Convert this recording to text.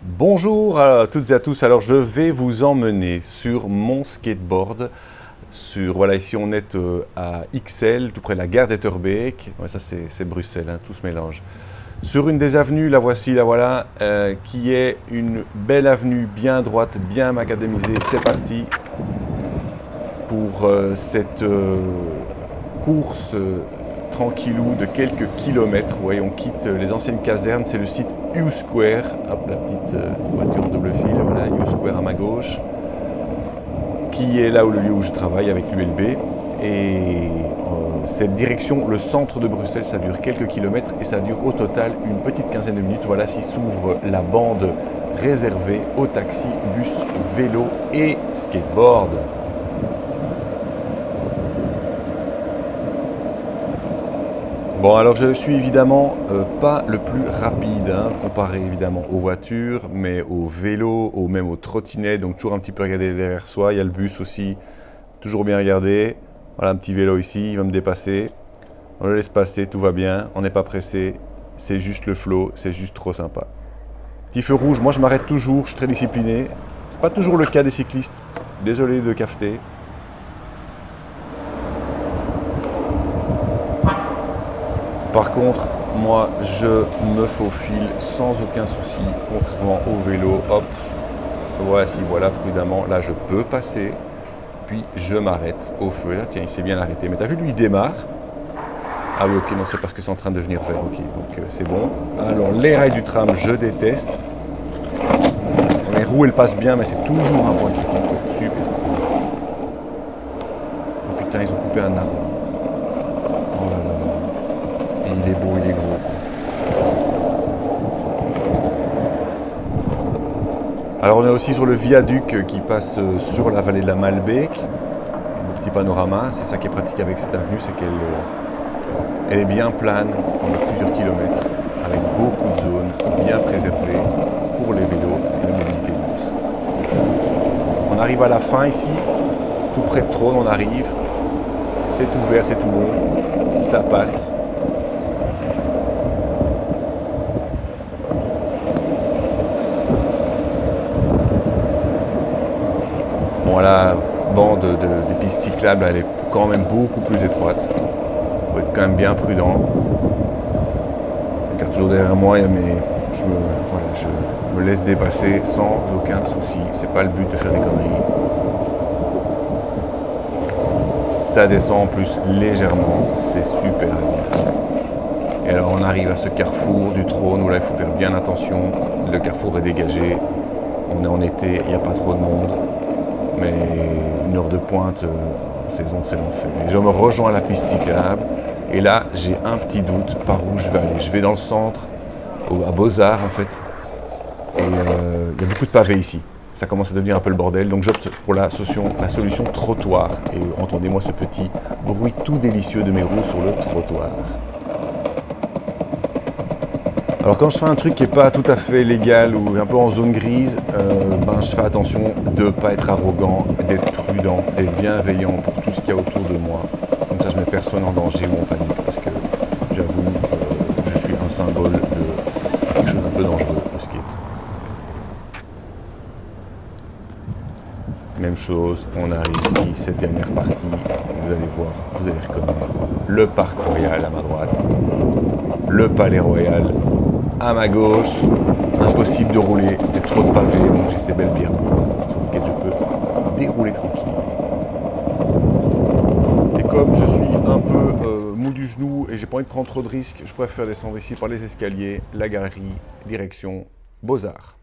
Bonjour à toutes et à tous, alors je vais vous emmener sur mon skateboard. Voilà, ici on est à Ixelles, tout près de la gare d'Etterbeek. Ouais, ça c'est Bruxelles, hein, tout se mélange. Sur une des avenues, la voici, la voilà, qui est une belle avenue bien droite, bien macadamisée. C'est parti pour cette course tranquillou de quelques kilomètres. Vous voyez, on quitte les anciennes casernes, c'est le site U-Square, hop, la petite voiture en double fil, voilà, U-Square à ma gauche, qui est là où le lieu où je travaille avec l'ULB. Et cette direction, le centre de Bruxelles, ça dure quelques kilomètres et ça dure au total une petite quinzaine de minutes. Voilà, s'y s'ouvre la bande réservée aux taxis, bus, vélo et skateboard. Bon, alors je suis évidemment pas le plus rapide, hein, comparé évidemment aux voitures, mais aux vélos, même aux trottinettes, donc toujours un petit peu regarder derrière soi. Il y a le bus aussi, toujours bien regarder. Voilà un petit vélo ici, il va me dépasser. On le laisse passer, tout va bien, on n'est pas pressé, c'est juste le flow, c'est juste trop sympa. Petit feu rouge, moi je m'arrête toujours, je suis très discipliné. C'est pas toujours le cas des cyclistes, désolé de cafeter. Par contre, moi, je me faufile sans aucun souci, contrairement au vélo. Hop, voici, voilà, prudemment. Là, je peux passer, puis je m'arrête au feu. Là, tiens, il s'est bien arrêté. Mais t'as vu, lui, il démarre. Ah oui, ok, non, c'est parce que c'est en train de devenir vert. Ok, donc c'est bon. Alors, les rails du tram, je déteste. Les roues, elles passent bien, mais c'est toujours un point critique. Super. Oh putain, ils ont coupé un arbre. Oh là là. Et il est beau, il est gros. Alors on est aussi sur le viaduc qui passe sur la vallée de la Malbeek. Le petit panorama, c'est ça qui est pratique avec cette avenue, c'est qu'elle est bien plane pendant plusieurs kilomètres, avec beaucoup de zones bien préservées pour les vélos et la mobilité douce. On arrive à la fin ici, tout près de Trône, on arrive. C'est tout vert, c'est tout bon, ça passe. Bon, la bande des pistes cyclables, elle est quand même beaucoup plus étroite. Il faut être quand même bien prudent. Je regarde toujours derrière moi, mais je me laisse dépasser sans aucun souci. C'est pas le but de faire des conneries. Ça descend en plus légèrement, c'est super agréable. Et alors on arrive à ce carrefour du Trône où là il faut faire bien attention. Le carrefour est dégagé. On est en été, il n'y a pas trop de monde. Mais une heure de pointe en saison, c'est l'enfer. Et je me rejoins à la piste cyclable. Et là, j'ai un petit doute par où je vais aller. Je vais dans le centre, à Beaux-Arts en fait. Et il y a beaucoup de pavés ici. Ça commence à devenir un peu le bordel. Donc j'opte pour la solution trottoir. Et entendez-moi ce petit bruit tout délicieux de mes roues sur le trottoir. Alors quand je fais un truc qui n'est pas tout à fait légal ou un peu en zone grise, je fais attention de ne pas être arrogant, d'être prudent, d'être bienveillant pour tout ce qu'il y a autour de moi. Comme ça je ne mets personne en danger ou en panique parce que j'avoue, je suis un symbole de quelque chose d'un peu dangereux au skate. Même chose, on arrive ici, cette dernière partie, vous allez voir, vous allez reconnaître le parc royal à ma droite, le palais royal à ma gauche, impossible de rouler, c'est trop de pavés, donc j'ai ces belles pierres sur lesquelles je peux dérouler tranquille. Et comme je suis un peu mou du genou et j'ai pas envie de prendre trop de risques, je préfère descendre ici par les escaliers, la galerie, direction Beaux-Arts.